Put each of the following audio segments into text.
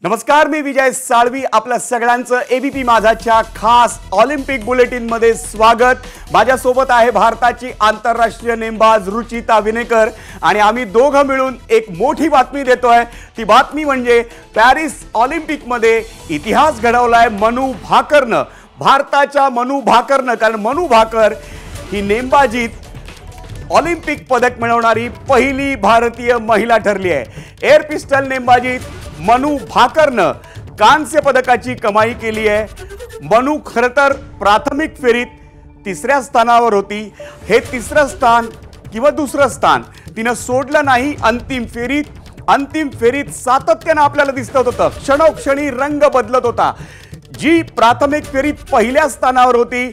नमस्कार, मी विजय साळवी. आपल्या सगळ्यांचं एबीपी माझाच्या खास ऑलिम्पिक बुलेटिन मध्ये स्वागत. माझ्यासोबत आहे भारताची आंतरराष्ट्रीय नेमबाज रुचिता विनेकर आणि आम्ही दोघं मिळून एक मोठी बातमी देतोय. ती बातमी म्हणजे पॅरिस ऑलिम्पिक मध्ये इतिहास घडवलाय मनू भाकरनं, भारताच्या मनू भाकरनं. कारण मनू भाकर ही नेमबाजीत ऑलिम्पिक पदक मिळवणारी पहिली भारतीय महिला ठरली आहे. एअर पिस्टल नेमबाजीत मनू भाकरनं कांस्य पदकाची कमाई केली आहे. मनू खरं तर प्राथमिक फेरीत तिसऱ्या स्थानावर होती. हे तिसरं स्थान किंवा दुसरं स्थान तिनं सोडलं नाही. अंतिम फेरीत सातत्यानं आपल्याला दिसत होतं, क्षणोक्षणी रंग बदलत होता. जी प्राथमिक फेरीत पहिल्या स्थानावर होती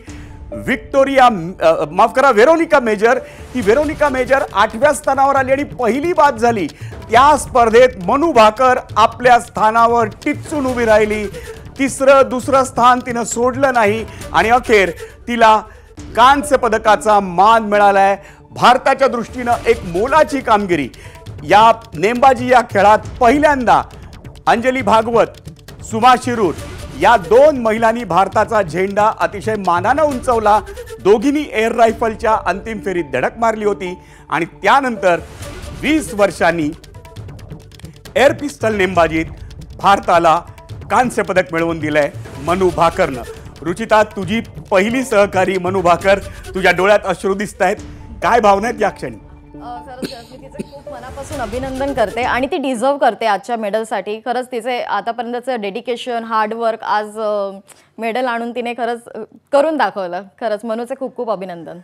वेरोनिका मेजर, ती वेरोनिका मेजर 8व्या स्थानावर आली आणि पहिली बाद झाली. त्या स्पर्धेत मनू भाकर आपल्या स्थानावर टिचून उभी राहिली. दुसरं स्थान तिनं सोडलं नाही आणि अखेर तिला कांस्य पदकाचा मान मिळालाय. भारताच्या दृष्टीनं एक मोलाची कामगिरी. या नेमबाजी या खेळात पहिल्यांदा अंजली भागवत, सुमा शिरूर या दोन महिलांनी भारताचा झेंडा अतिशय मानानं उंचवला. दोघींनी एअर रायफलच्या अंतिम फेरीत धडक मारली होती आणि त्यानंतर 20 वर्षांनी एअर पिस्टल नेमबाजीत भारताला कांस्य पदक मिळवून दिलंय मनू भाकरनं. रुचिता, तुझी पहिली सहकारी मनू भाकर, तुझ्या डोळ्यात अश्रू दिसत आहेत. काय भावना आहेत या क्षणी? खरंच मी तिचे खूप मनापासून अभिनंदन करते आणि ती डिझर्व करते आजच्या मेडलसाठी. खरंच तिचे आतापर्यंतचं डेडिकेशन, हार्डवर्क, आज मेडल आणून तिने खरंच करून दाखवलं. खरंच मनूचे खूप खूप अभिनंदन.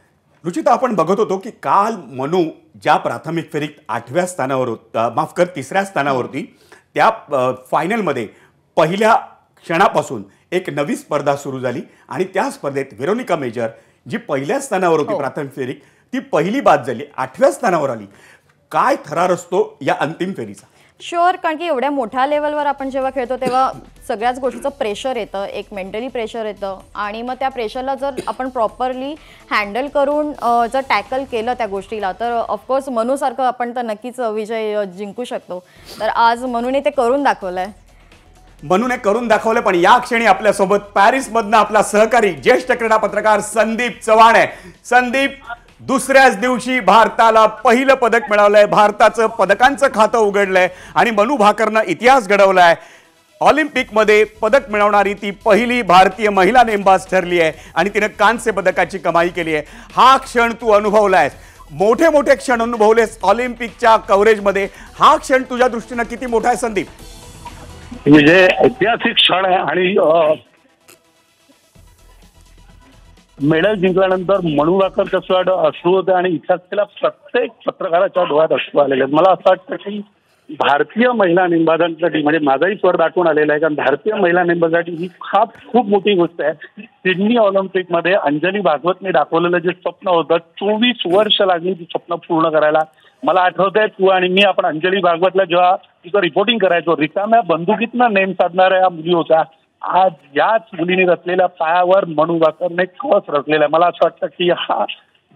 रुचिता, आपण बघत होतो की काल मनू ज्या प्राथमिक फेरीत 8व्या स्थानावर तिसऱ्या स्थानावर होती, त्या फायनलमध्ये पहिल्या क्षणापासून एक नवी स्पर्धा सुरू झाली आणि त्या स्पर्धेत वेरोनिका मेजर जी पहिल्या स्थानावर होती प्राथमिक फेरीत, ती पहिली बाद झाली, 8व्या स्थानावर आली. काय थरार असतो या अंतिम फेरीचा? शुअर, कारण की एवढ्या मोठ्या लेवलवर आपण जेव्हा खेळतो तेव्हा सगळ्याच गोष्टीचं प्रेशर येतं, एक मेंटली प्रेशर येतं आणि मग त्या प्रेशरला जर आपण प्रॉपरली हँडल करून जर टॅकल केलं त्या गोष्टीला तर ऑफकोर्स मनूसारखं आपण तर नक्कीच विजय जिंकू शकतो. तर आज मनूने ते करून दाखवलंय. मनूने करून दाखवलं. पण या क्षणी आपल्यासोबत पॅरिसमधनं आपला सहकारी ज्येष्ठ क्रीडा पत्रकार संदीप चव्हाण आहे. संदीप, दुसऱ्याच दिवशी भारताला पहिलं पदक मिळालंय, भारताचं पदकांचं खातं उघडलंय आणि मनू भाकरनं इतिहास घडवलाय. ऑलिम्पिकमध्ये पदक मिळवणारी ती पहिली भारतीय महिला नेमबाज ठरली आहे आणि तिनं कांस्य पदकाची कमाई केली आहे. हा क्षण तू अनुभवलायस, मोठे मोठे क्षण अनुभवलेस ऑलिम्पिकच्या कव्हरेजमध्ये. हा क्षण तुझ्या दृष्टीनं किती मोठा आहे संदीप? म्हणजे ऐतिहासिक क्षण आहे आणि मेडल जिंकल्यानंतर मनू भाकर कसं वाटतं, अश्रू होते आणि इतिहासातल्या प्रत्येक पत्रकाराच्या डोळ्यात अश्रू आलेले आहेत. मला असं वाटतं की भारतीय महिला नेमबाजांसाठी, म्हणजे माझाही स्वर दाखवून आलेला आहे, कारण भारतीय महिला नेमबाजांसाठी ही खूप मोठी गोष्ट आहे. सिडनी ऑलिम्पिकमध्ये अंजली भागवतने दाखवलेलं जे स्वप्न होतं, 24 वर्ष लागली ती स्वप्न पूर्ण करायला. मला आठवतंय, तू आणि मी आपण अंजली भागवतला जेव्हा तिचं रिपोर्टिंग करायचो, रिकाम्या बंदुकीतनं नेम साधणाऱ्या मुली होत्या. आज याच मुलीने रचलेल्या पायावर मनू भाकरने कवच रचलेला आहे. मला असं वाटतं की हा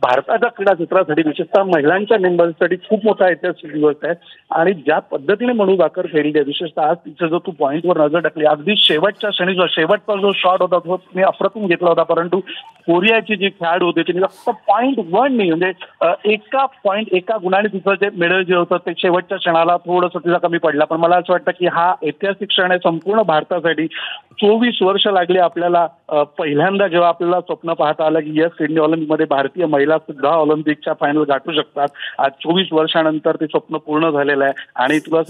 भारताच्या क्रीडा क्षेत्रासाठी, विशेषतः महिलांच्या नेमबाजीसाठी खूप मोठा ऐतिहासिक दिवस आहे. आणि ज्या पद्धतीने मनू भाकर खेळली आहे, विशेषतः आज तिचा जो तू पॉईंटवर नजर टाकली, अगदी शेवटच्या क्षणी शेवटचा जो शॉट होता तो मी अप्रतिम घेतला होता. परंतु कोरियाची जी खेळाडू होती तिने फक्त 0.1 नाही, म्हणजे एका गुणाने तिचं जे मेडल जे होतं ते शेवटच्या क्षणाला थोडंसं तिचा कमी पडला. पण मला असं वाटतं की हा ऐतिहासिक क्षण आहे संपूर्ण भारतासाठी. 24 वर्ष लागली आपल्याला पहिल्यांदा जेव्हा आपल्याला स्वप्न पाहता आलं की सिडनी ऑलिम्पिकमध्ये भारतीय महिला सुद्धा ऑलिम्पिकच्या फायनल गाठू शकतात. आज 24 वर्षानंतर ते स्वप्न पूर्ण झालेलं आहे. आणि तुला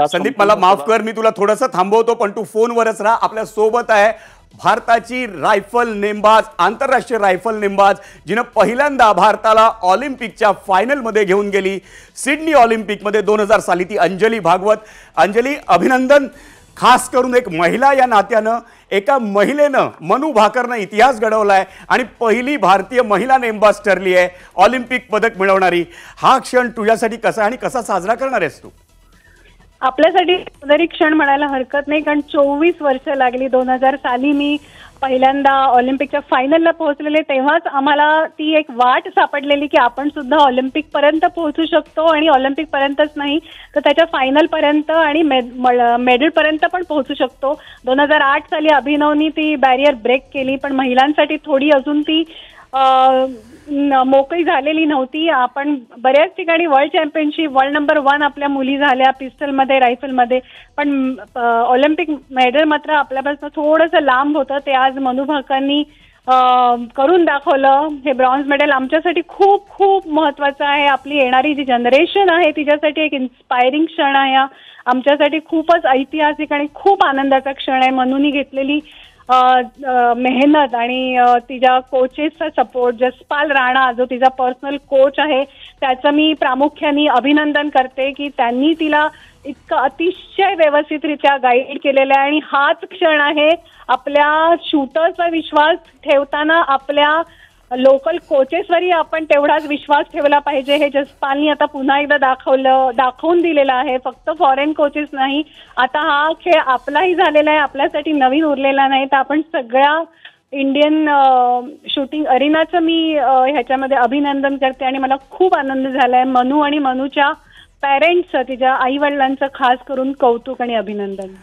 संदीप, मला माफ कर, मी तुला थोडंसं थांबवतो, पण तू फोनवरच राहा. आपल्या सोबत आहे भारताची रायफल नेमबाज, आंतरराष्ट्रीय रायफल नेमबाज, जिनं पहिल्यांदा भारताला ऑलिम्पिकच्या फायनलमध्ये घेऊन गेली. सिडनी ऑलिम्पिकमध्ये 2000 साली ती अंजली भागवत. अंजली, अभिनंदन. खास करून एक महिला या नात्यानं, एका महिलेनं, मनू भाकरनं इतिहास घडवलाय आणि पहिली भारतीय महिला नेमबाज ठरली आहे ऑलिम्पिक पदक मिळवणारी. हा क्षण तुझ्यासाठी कसा आणि कसा साजरा करणार आहेस तू? आपल्यासाठी जरी क्षण म्हणायला हरकत नाही, कारण 24 वर्ष लागली. 2000 साली मी पहिल्यांदा ऑलिम्पिकच्या फायनलला पोहोचलेले तेव्हाच आम्हाला ती एक वाट सापडलेली की आपण सुद्धा ऑलिम्पिक पर्यंत पोहोचू शकतो आणि ऑलिम्पिक पर्यंतच नाही तर त्याच्या फायनल पर्यंत आणि मेडल पर्यंत पण पोहोचू शकतो. 2008 साली अभिनवनी ती बॅरियर ब्रेक केली, पण महिलांसाठी थोडी अजून ती मोकळी झालेली नव्हती. आपण बऱ्याच ठिकाणी वर्ल्ड चॅम्पियनशिप वर्ल्ड नंबर 1 आपल्या मुली झाल्या पिस्टलमध्ये रायफलमध्ये, पण ऑलिम्पिक मेडल मात्र आपल्यापासून थोडंसं लांब होतं. ते आज मनू भाकरनी करून दाखवलं. हे ब्रॉन्झ मेडल आमच्यासाठी खूप खूप महत्त्वाचं आहे. आपली येणारी जी जनरेशन आहे तिच्यासाठी एक इन्स्पायरिंग क्षण आहे. आमच्यासाठी खूपच ऐतिहासिक आणि खूप आनंदाचा क्षण आहे. मनूनी घेतलेली मेहनत आणि तिच्या कोचेसचा सपोर्ट, जसपाल राणा जो तिचा पर्सनल कोच आहे त्याचं मी प्रामुख्याने अभिनंदन करते की त्यांनी तिला इतकं अतिशय व्यवस्थितरित्या गाईड केलेलं आहे. आणि हाच क्षण आहे आपल्या शूटर्सवर विश्वास ठेवताना आपल्या लोकल कोचेसवरही आपण तेवढाच विश्वास ठेवला पाहिजे. हे जसपालनी आता पुन्हा एकदा दाखवून दिलेलं आहे. फक्त फॉरेन कोचेस नाही, आता हा खेळ आपलाही झालेला आहे, आपल्यासाठी नवीन उरलेला नाही. तर आपण सगळ्या इंडियन शूटिंग अरिनाचं मी ह्याच्यामध्ये अभिनंदन करते आणि मला खूप आनंद झाला आहे. मनू आणि मनूच्या पॅरेंट्सचं, तिच्या आईवडिलांचं खास करून कौतुक आणि अभिनंदन.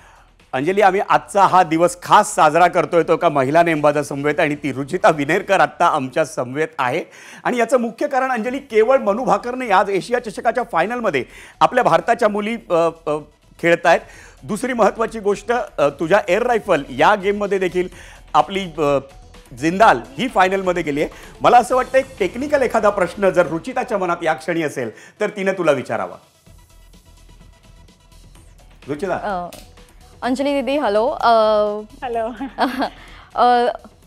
अंजली, आम्ही आजचा हा दिवस खास साजरा करतोय तो का महिला नेमबाजा समवेत आणि ती रुचिता विनेरकर आत्ता आमच्या समवेत आहे. आणि याचं मुख्य कारण अंजली, केवळ मनू भाकरने आज एशिया चषकाच्या फायनलमध्ये आपल्या भारताच्या मुली खेळत आहेत. दुसरी महत्त्वाची गोष्ट, तुझ्या एअर रायफल या गेममध्ये देखील आपली जिंदाल ही फायनलमध्ये गेली आहे. मला असं वाटतं एक टेक्निकल एखादा प्रश्न जर रुचिताच्या मनात या क्षणी असेल तर तिने तुला विचारावा. रुचिता. अंजली दीदी, हॅलो. हॅलो.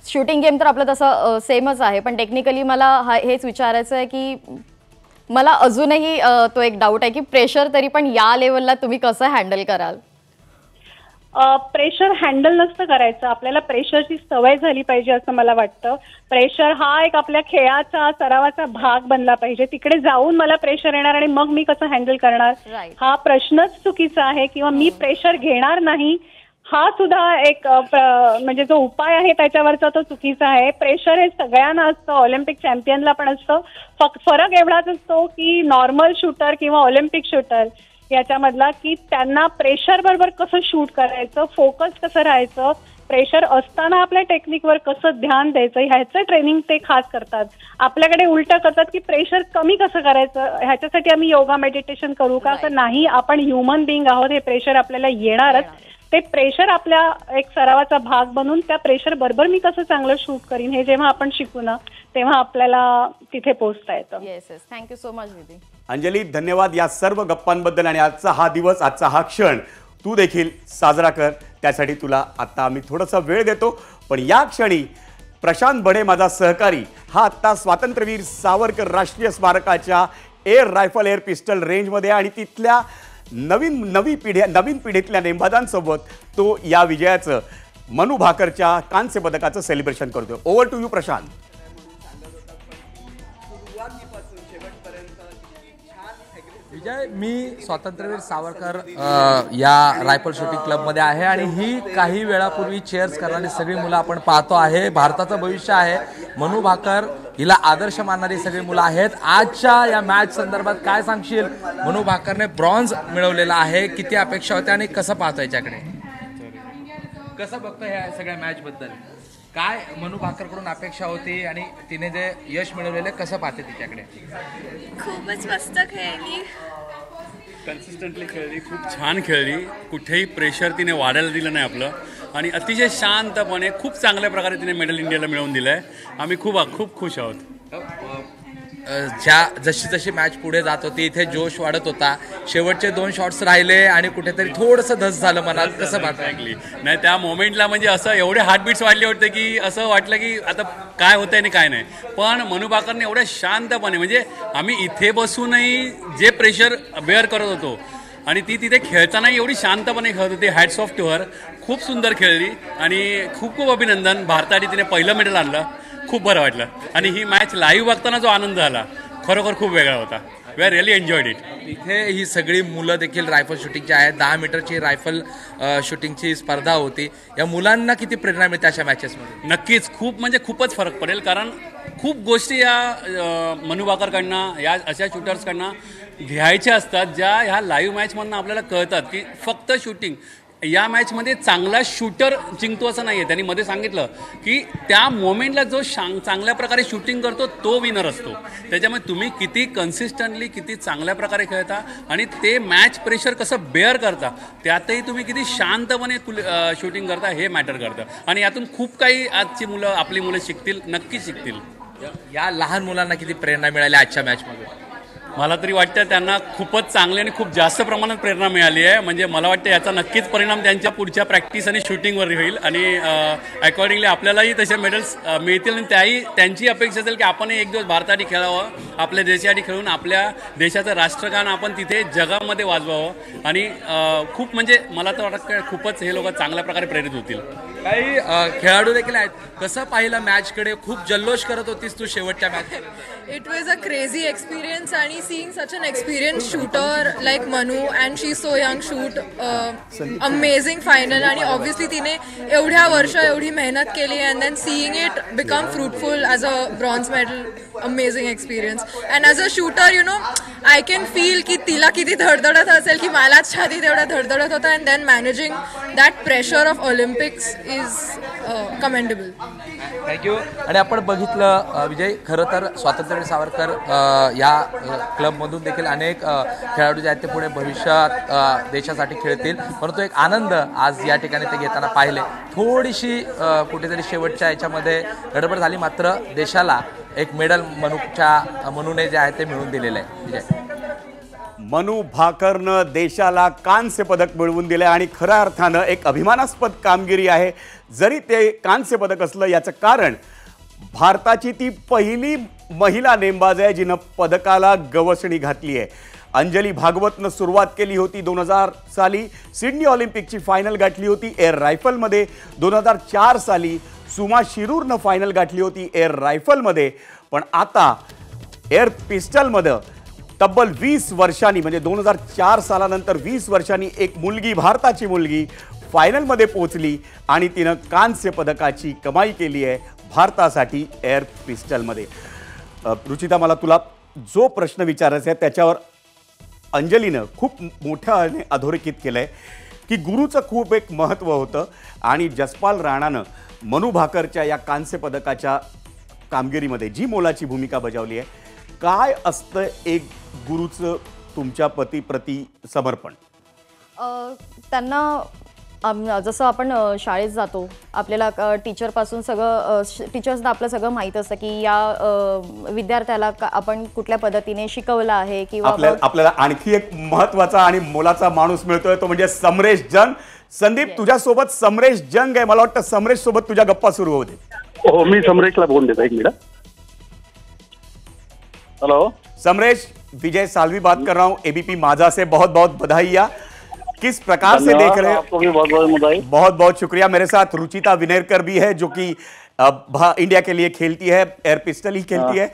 शूटिंग गेम तर आपलं तसं सेमच आहे, पण टेक्निकली मला हेच विचारायचं आहे की मला अजूनही तो एक डाऊट आहे की प्रेशर तरी पण या लेवलला तुम्ही कसं हँडल कराल? प्रेशर हँडल नसतं करायचं, आपल्याला प्रेशरची सवय झाली पाहिजे असं मला वाटतं. प्रेशर हा एक आपल्या खेळाचा सरावाचा भाग बनला पाहिजे. तिकडे जाऊन मला प्रेशर येणार आणि मग मी कसं हँडल करणार, हा प्रश्नच चुकीचा आहे. किंवा मी प्रेशर घेणार नाही हा सुद्धा एक म्हणजे जो उपाय आहे त्याच्यावरचा तो चुकीचा आहे. प्रेशर हे सगळ्यांना असतं, ऑलिम्पिक चॅम्पियनला पण असतं. फरक एवढाच असतो की नॉर्मल शूटर किंवा ऑलिम्पिक शूटर याच्यामधला की त्यांना प्रेशर बरोबर कसं शूट करायचं, फोकस कसं राहायचं, प्रेशर असताना आपल्या टेक्निकवर कसं ध्यान द्यायचं ह्याचं ट्रेनिंग ते खास करतात. आपल्याकडे उलटं करतात की प्रेशर कमी कसं करायचं, ह्याच्यासाठी आम्ही योगा मेडिटेशन करू का, तर नाही, आपण ह्युमन बिंग आहोत, हे प्रेशर आपल्याला येणारच. ते प्रेशर आपल्या एक सरावाचा भाग बनून त्या प्रेशर बरोबर मी कसं चांगलं शूट करीन हे जेव्हा आपण शिकू ना तेव्हा आपल्याला तिथे पोहोचता येतं. Yes yes, thank you so much दीदी. अंजली, धन्यवाद या सर्व गप्पांबद्दल. आणि आजचा हा दिवस, आजचा हा क्षण तू देखील साजरा कर, त्यासाठी तुला आत्ता आम्ही थोडासा वेळ देतो. पण या क्षणी प्रशांत बडे माझा सहकारी हा आत्ता स्वातंत्र्यवीर सावरकर राष्ट्रीय स्मारकाच्या एअर रायफल एअर पिस्टल रेंजमध्ये आणि तिथल्या नवीन पिढीतल्या नेमबाजांसोबत तो या विजयाचं मनू भाकरच्या कांस्य पदकाचं सेलिब्रेशन करतोय. Over to you Prashant. Vijay, मी स्वातंत्र्यवीर सावरकर या रायफल शूटिंग क्लबमध्ये आहे आणि ही काही वेळापूर्वी चेअर्स करणारी सगळी मुलं आपण पाहतो आहे. भारताचं भविष्य आहे. मनू भाकर हिला आदर्श मानणारी सगळी मुलं आहेत. आजच्या या मॅच संदर्भात काय सांगशील? मनू भाकरने ब्रॉन्झ मिळवलेला आहे, किती अपेक्षा होत्या आणि कसं पाहतो याच्याकडे, कसं बघतो ह्या सगळ्या मॅच बद्दल? काय मनू भाकरकडून अपेक्षा होती आणि तिने जे यश मिळवलेलं कसं पाहते तिच्याकडे? खूपच मस्त खेळली, कन्सिस्टंटली खेळली, खूप छान खेळली. कुठेही प्रेशर तिने वाढायला दिलं नाही आपलं आणि अतिशय शांतपणे खूप चांगल्या प्रकारे तिने मेडल इंडियाला मिळवून दिलं आहे. आम्ही खूप खुश आहोत. जशी जशी मॅच पुढे जात होती इथे जोश वाढत होता. शेवटचे 2 शॉट्स राहिले आणि कुठेतरी थोडंसं धस झालं मनात, कसं पाहता? नाही, त्या मोमेंटला म्हणजे असं एवढे हार्टबीट्स वाढले होते की असं वाटलं की आता काय होतंय आणि काय नाही. पण मनू भाकरने एवढ्या शांतपणे, म्हणजे आम्ही इथे बसूनही जे प्रेशर बेअर करत होतो आणि ती तिथे खेळतानाही एवढी शांतपणे खेळत होती. Hats off to her. खूप सुंदर खेळली आणि खूप अभिनंदन. भारताने तिने पहिलं मेडल आणलं, खूप बरं वाटलं. आणि ही मॅच लाईव्ह बघताना जो आनंद झाला खरोखर खूप वेगळा होता. We are really enjoyed it. इथे ही सगळी मुलं देखील रायफल शूटिंगची आहेत. 10 मीटरची रायफल शूटिंगची स्पर्धा होती. या मुलांना किती प्रेरणा मिळते अशा मॅचेसमध्ये? नक्कीच खूप म्हणजे खूपच फरक पडेल, कारण खूप गोष्टी या मनू भाकरकडनं, या अशा शूटर्सकडनं घ्यायच्या असतात ज्या ह्या लाईव्ह मॅचमधनं आपल्याला कळतात की फक्त शूटिंग या मॅचमध्ये चांगला शूटर जिंकतो असं नाही आहे. त्यांनी मध्ये सांगितलं की त्या मोमेंटला जो चांगल्या प्रकारे शूटिंग करतो तो विनर असतो. त्याच्यामुळे तुम्ही किती कन्सिस्टंटली किती चांगल्या प्रकारे खेळता आणि ते मॅच प्रेशर कसं बेअर करता, त्यातही तुम्ही किती शांतपणे शूटिंग करता हे मॅटर करतं. आणि यातून खूप काही आजची मुलं, आपली मुलं शिकतील, नक्की शिकतील. या लहान मुलांना किती प्रेरणा मिळाली आजच्या मॅचमध्ये? मला तरी वाटतं त्यांना खूपच चांगली आणि खूप जास्त प्रमाणात प्रेरणा मिळाली आहे. म्हणजे मला वाटतं याचा नक्कीच परिणाम त्यांच्या पुढच्या प्रॅक्टिस आणि शूटिंगवर होईल आणि अकॉर्डिंगली आपल्यालाही तसे मेडल्स मिळतील. आणि त्यांची अपेक्षा असेल की आपणही एक दिवस भारतासाठी खेळावं, आपल्या देशासाठी खेळून आपल्या देशाचं राष्ट्रगान आपण तिथे जगामध्ये वाजवावं. आणि खूप म्हणजे मला तर वाटतं खूपच हे लोक चांगल्या प्रकारे प्रेरित होतील. काही खेळाडू देखील आहेत. कसं पाहिलं मॅचकडे? खूप जल्लोष करत होतीस तू शेवटच्या match. It was a crazy experience आणि seeing such an experienced shooter like Manu and she's so young shoot amazing final आणि obviously तिने एवढ्या वर्ष एवढी मेहनत केली and then seeing it become fruitful as a bronze medal, amazing experience. And as a shooter you know I can feel की तिला किती धडधडत असेल की मलाच छाती तेवढा धडधडत होता and then managing that pressure of Olympics is commendable. Thank you. आणि आपण बघितलं विजय, खरं तर स्वातंत्र्यवीर सावरकर या क्लबमधून देखील अनेक खेळाडू जे आहेत ते पुढे भविष्यात देशासाठी खेळतील, परंतु एक आनंद आज या ठिकाणी ते घेताना पाहिले. थोडीशी कुठेतरी शेवटच्या याच्यामध्ये गडबड झाली, मात्र देशाला एक मेडल मनूने जे आहे ते मिळवून दिलेलं आहे. विजय, मनू भाकरनं देशाला कांस्य पदक मिळवून दिले आणि खऱ्या अर्थानं एक अभिमानास्पद कामगिरी आहे. जरी ते कांस्य पदक असलं याचं कारण भारताची ती पहिली महिला नेमबाज आहे जिनं पदकाला गवसणी घातली आहे. अंजली भागवतनं सुरुवात केली होती 2000 साली, सिडनी ऑलिम्पिकची फायनल गाठली होती एअर रायफलमध्ये. 2004 साली सुमा शिरूरनं फायनल गाठली होती एअर रायफलमध्ये. पण आता एअर पिस्टलमध्ये तब्बल 20 वर्षांनी, म्हणजे 2004 सालानंतर 20 वर्षांनी एक मुलगी, भारताची मुलगी फायनलमध्ये पोहोचली आणि तिनं कांस्य पदकाची कमाई केली आहे भारतासाठी एअर पिस्टलमध्ये. रुचिता, मला तुला जो प्रश्न विचारायचा आहे त्याच्यावर अंजलीनं खूप मोठ्याने अधोरेखित केलं आहे की गुरुचं खूप एक महत्त्व होतं आणि जसपाल राणानं मनू भाकरच्या या कांस्य पदकाच्या कामगिरीमध्ये जी मोलाची भूमिका बजावली आहे. काय असतं एक गुरुचं तुमच्या प्रती समर्पण? त्यांना जसं आपण शाळेत जातो, आपल्याला टीचरपासून सगळं टीचर्सना आपलं सगळं माहीत असतं की या विद्यार्थ्याला आपण कुठल्या पद्धतीने शिकवलं आहे किंवा आपल्याला आणखी एक महत्त्वाचा आणि मोलाचा माणूस मिळतोय, तो म्हणजे समरेश जंग. संदीप, तुझ्यासोबत समरेश जंग आहे. मला वाटतं समरेश सोबत तुझ्या गप्पा सुरू होते. हो, मी समरेशला बोलून देतो एक मिनिट. हेलो समरेश, विजय सालवी बात कर रहा हूँ एबीपी माझा से. बहुत बहुत बधाइयाँ. किस प्रकार से देख रहे हैं? आपको भी बहुत बहुत बधाई. बहुत बहुत शुक्रिया. मेरे साथ रुचिता विनेरकर भी है जो कि इंडिया के लिए खेलती है, एयर पिस्टल ही खेलती है.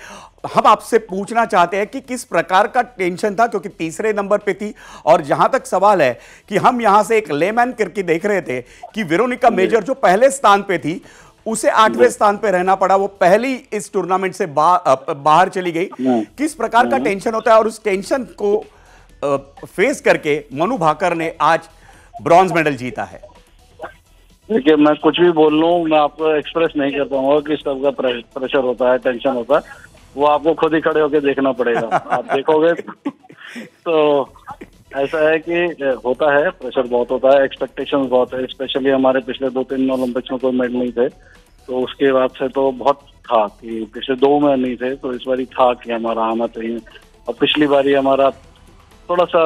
हम आपसे पूछना चाहते हैं कि किस प्रकार का टेंशन था, क्योंकि तीसरे नंबर पे थी, और जहां तक सवाल है कि हम यहां से एक लेमैन करके देख रहे थे कि वेरोनिका मेजर जो पहले स्थान पे थी उसे 8वें स्थान पे रहना पड़ा, वो पहली इस टूर्नामेंट से बाहर चली गई. किस प्रकार का टेंशन होता है और उस टेंशन को फेस करके मनू भाकर ने आज ब्रॉन्ज मेडल जीता है? देखिए, मैं कुछ भी बोल लूँ, मैं आपको एक्सप्रेस नहीं कर पाऊंगा किस तरह का प्रेशर होता है, टेंशन होता है. वो आपको खुद ही खड़े होकर देखना पड़ेगा. आप देखोगे तो ऐसा है कि होता है, प्रेशर बहुत होता है, एक्सपेक्टेशंस बहुत है. स्पेशली हमारे पिछले 2-3 ओलंपिक्स में कोई मेडल नहीं थे, तो उसके बाद से तो बहुत था कि पिछले 2 में नहीं थे, तो इस बारी था कि हमारा आना चाहिए. और पिछली बारी हमारा थोड़ा सा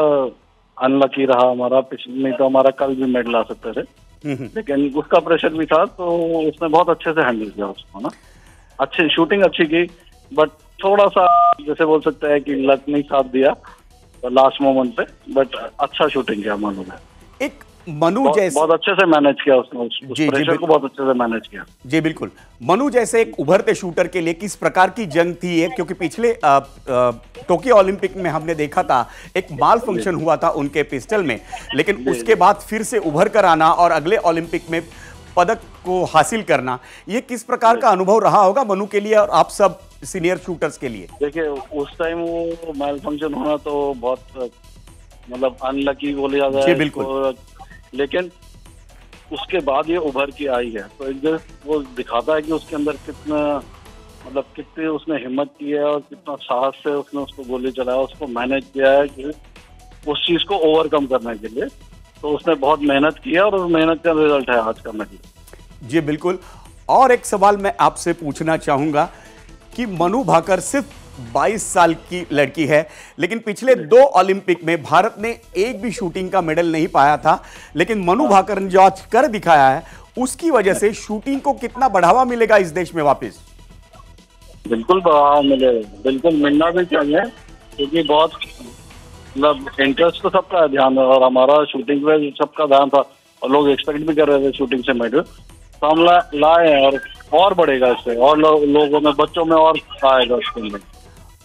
अनलकी रहा हमारा, पिछले नहीं तो हमारा कल भी मेडल आ सकते थे, लेकिन उसका प्रेशर भी था, तो उसने बहुत अच्छे से हैंडल किया उसको ना. अच्छी शूटिंग अच्छी की, बट थोड़ा सा जैसे बोल सकते हैं कि लक नहीं साथ दिया लास्ट मोमेंट पे, बट अच्छा शूटिंग किया मनु ने. एक मनु जैसे बहुत अच्छे से मैनेज किया उसने, उस जी, प्रेशर को बहुत अच्छे से मैनेज किया। जी बिल्कुल। मनु जैसे एक उभरते शूटर के लिए किस प्रकार की जंग थी ये, क्योंकि पिछले टोक्यो ओलंपिक में हमने देखा था एक माल फंक्शन हुआ था उनके पिस्टल में, लेकिन उसके बाद फिर से उभर कर आना और अगले ओलंपिक में पदक को हासिल करना, ये किस प्रकार का अनुभव रहा होगा मनु के लिए और आप सब सीनियर शूटर्स के लिए? देखिए उस टाइम वो माल फंक्शन होना तो बहुत मतलब अनलकी बोले जा जी, जाए बिल्कुल। तो, लेकिन उसके बाद ये उभर के आई है, तो वो दिखाता है कि उसके अंदर कितना मतलब कितनी उसने हिम्मत की है और कितना साहस से उसने उसको गोली चलाया, उसको मैनेज किया है कि उस चीज को ओवरकम करने के लिए। तो उसने बहुत मेहनत की है और उस मेहनत का रिजल्ट है आज का मैच। जी बिल्कुल। और एक सवाल मैं आपसे पूछना चाहूंगा कि मनु भाकर सिर्फ 22 साल की लड़की है, लेकिन पिछले 2 ओलंपिक में भारत ने एक भी शूटिंग का मेडल नहीं पाया था, लेकिन मनु भाकर ने जो आज कर दिखाया है उसकी वजह से शूटिंग को कितना बढ़ावा मिलेगा इस देश में वापस? बिल्कुल बढ़ावा मिलेगा, बिल्कुल मिलना भी चाहिए, क्योंकि बहुत मतलब इंटरेस्ट तो सबका है ध्यान है और हमारा शूटिंग पे सबका ध्यान था और लोग एक्सपेक्ट भी कर रहे थे शूटिंग से मेडल, तो हम लाए हैं और बढ़ेगा इससे और लोगों में बच्चों में और आएगा उसके अंदर।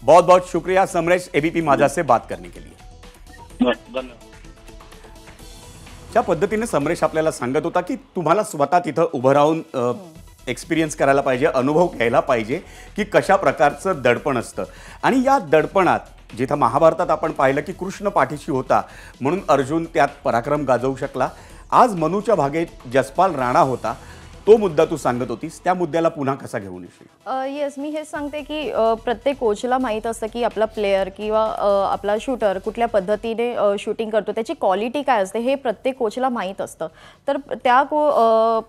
बहुत बहुत शुक्रिया समरेश एबीपी माझा से बात करने के लिए। धन्यवाद। ज्या पद्धतीने समरेश आपल्याला सांगत होता की तुम्हाला स्वतः तिथं उभं राहून एक्सपिरियन्स करायला पाहिजे, अनुभव घ्यायला पाहिजे की कशा प्रकारचं दडपण असतं, आणि या दडपणात जिथं महाभारतात आपण पाहिलं की कृष्ण पाठीशी होता म्हणून अर्जुन त्यात पराक्रम गाजवू शकला, आज मनुच्या भागेत जसपाल राणा होता, तो मुद्दा तू सांगत होतीस, त्या मुद्द्याला पुन्हा कसा घेऊन येशील? येस, मी हेच सांगते की प्रत्येक कोचला माहीत असतं की आपला प्लेयर किंवा आपला शूटर कुठल्या पद्धतीने शूटिंग करतो, त्याची क्वालिटी काय असते हे प्रत्येक कोचला माहीत असतं। तर त्या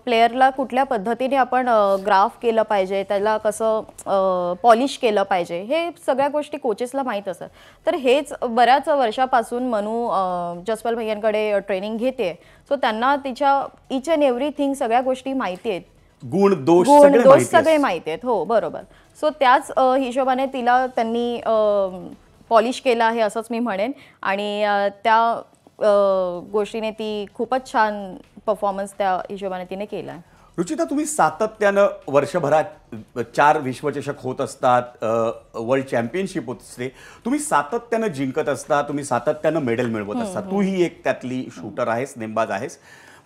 प्लेयरला कुठल्या पद्धतीने आपण ग्राफ केलं पाहिजे, त्याला कसं पॉलिश केलं पाहिजे, हे सगळ्या गोष्टी कोचेसला माहीत असतात। तर हेच बऱ्याच वर्षापासून मनु जसपाल भैयांकडे ट्रेनिंग घेते, सो त्यांना तिच्या इच अँड एव्हरीथिंग सगळ्या गोष्टी माहिती आहेत, गुण दोष सगळे माहिती आहेत। हो बरोबर। सो त्याच हिशोबाने तिला त्यांनी पॉलिश केलं आहे असंच मी म्हणेन, आणि त्या गोष्टीने ती खूपच छान परफॉर्मन्स त्या हिशोबाने तिने केला आहे। रुचिता, तुम्ही सातत्यानं वर्षभरात 4 विश्वचषक होत असतात, वर्ल्ड चॅम्पियनशिप होत असते, तुम्ही सातत्यानं जिंकत असता, तुम्ही सातत्यानं मेडल मिळवत असता, तू ही एक त्यातली शूटर आहेस, नेमबाज आहेस,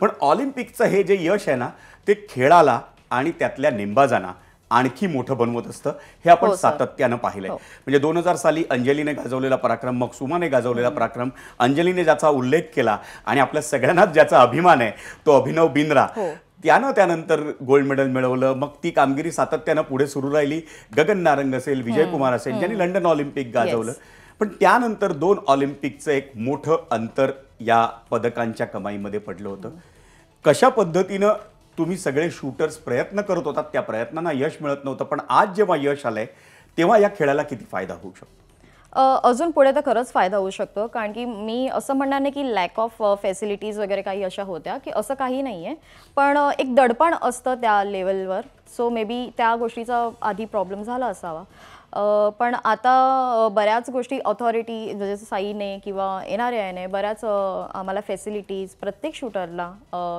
पण ऑलिम्पिकचं हे जे यश आहे ना ते खेळाला आणि त्यातल्या नेमबाजांना आणखी मोठं बनवत असतं, हे आपण सातत्यानं पाहिलंय। म्हणजे 2000 साली अंजलीने गाजवलेला पराक्रम, मग सुमाने गाजवलेला पराक्रम, अंजलीने ज्याचा उल्लेख केला आणि आपल्या सगळ्यांनाच ज्याचा अभिमान आहे तो अभिनव बिंद्रा, त्यानं त्यानंतर गोल्ड मेडल मिळवलं, मग ती कामगिरी सातत्यानं पुढे सुरू राहिली। गगन नारंग असेल, विजय कुमार असेल, ज्यांनी लंडन ऑलिम्पिक गाजवलं, पण त्यानंतर 2 ऑलिम्पिकचं एक मोठं अंतर या पदकांच्या कमाईमध्ये पडलं होतं। कशा पद्धतीनं तुम्ही सगळे शूटर्स प्रयत्न करत होतात, त्या प्रयत्नांना यश मिळत नव्हतं, पण आज जेव्हा यश आलंय तेव्हा या खेळाला किती फायदा होऊ शकतो? अजून पुढे तर खरंच फायदा होऊ शकतो, कारण की मी असं म्हणणार नाही की लॅक ऑफ फॅसिलिटीज वगैरे काही अशा होत्या, की असं काही नाही आहे, पण एक दडपण असतं त्या लेवलवर, सो मे बी त्या गोष्टीचा आधी प्रॉब्लेम झाला असावा। पण आता बऱ्याच गोष्टी ऑथॉरिटी जसं साईने किंवा NRAने बऱ्याच आम्हाला फॅसिलिटीज, प्रत्येक शूटरला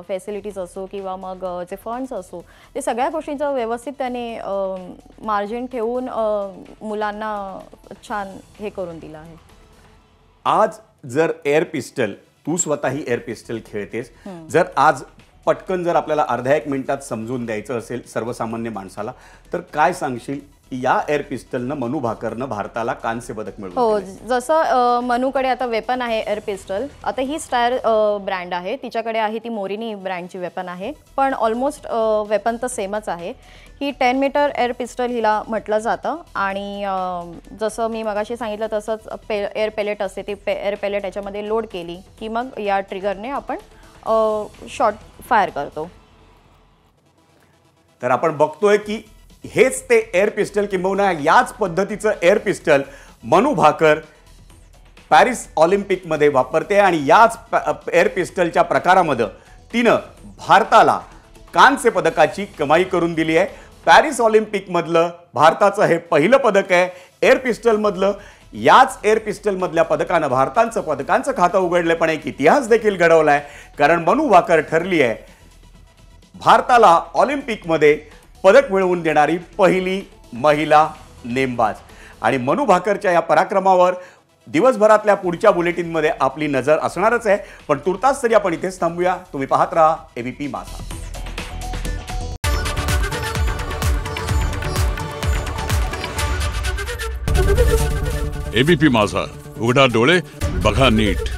फॅसिलिटीज असो किंवा मग जे फंड्स असो, ते सगळ्या गोष्टींचं व्यवस्थित त्याने मार्जिन ठेवून मुलांना छान हे करून दिलं आहे। आज जर एअर पिस्टल, तू स्वतःही एअर पिस्टल खेळतेस, जर आज पटकन जर आपल्याला अर्ध्या 1 मिनिटात समजून द्यायचं असेल सर्वसामान्य माणसाला, तर काय सांगशील या एअर पिस्टलनं मनु भाकरनं भारताला कांस्य पदक मिळवलं? हो, जसं मनुकडे आता वेपन आहे एअर पिस्टल, आता ही स्टायर ब्रँड आहे, तिच्याकडे आहे ती मोरिनी ब्रँडची वेपन आहे, पण ऑलमोस्ट वेपन तर सेमच आहे। ही 10 मीटर एअर पिस्टल हिला म्हटलं जातं, आणि जसं मी मगाशी सांगितलं तसंच एअर पेलेट असते, ती एअर पेलेट याच्यामध्ये लोड केली की मग या ट्रिगरने आपण शॉट फायर करतो। तर आपण बघतोय की हेच ते एअर पिस्टल, किंबहुना याच पद्धतीचं air pistol Manu Bhaker Paris ऑलिम्पिकमध्ये वापरते, आणि याच एअर पिस्टलच्या प्रकारामध्ये तिनं भारताला कांस्य पदकाची कमाई करून दिली आहे। पॅरिस ऑलिम्पिकमधलं भारताचं हे पहिलं पदक आहे। एअर पिस्टलमधलं, याच एअर पिस्टलमधल्या पदकानं पदकांचं खातं उघडले, पण एक इतिहास देखील घडवलाय. कारण मनू भाकर ठरली आहे भारताला ऑलिम्पिकमध्ये पदक मिळवून देणारी पहिली महिला नेमबाज. आणि मनू भाकरच्या या पराक्रमावर दिवसभरातल्या पुढच्या बुलेटिनमध्ये आपली नजर असणारच आहे. पण तुर्तास तरी आपण इथेच थांबूया. तुम्ही पाहत राहा एबीपी माझा. एबीपी माझा, उघडा डोळे बघा नीट.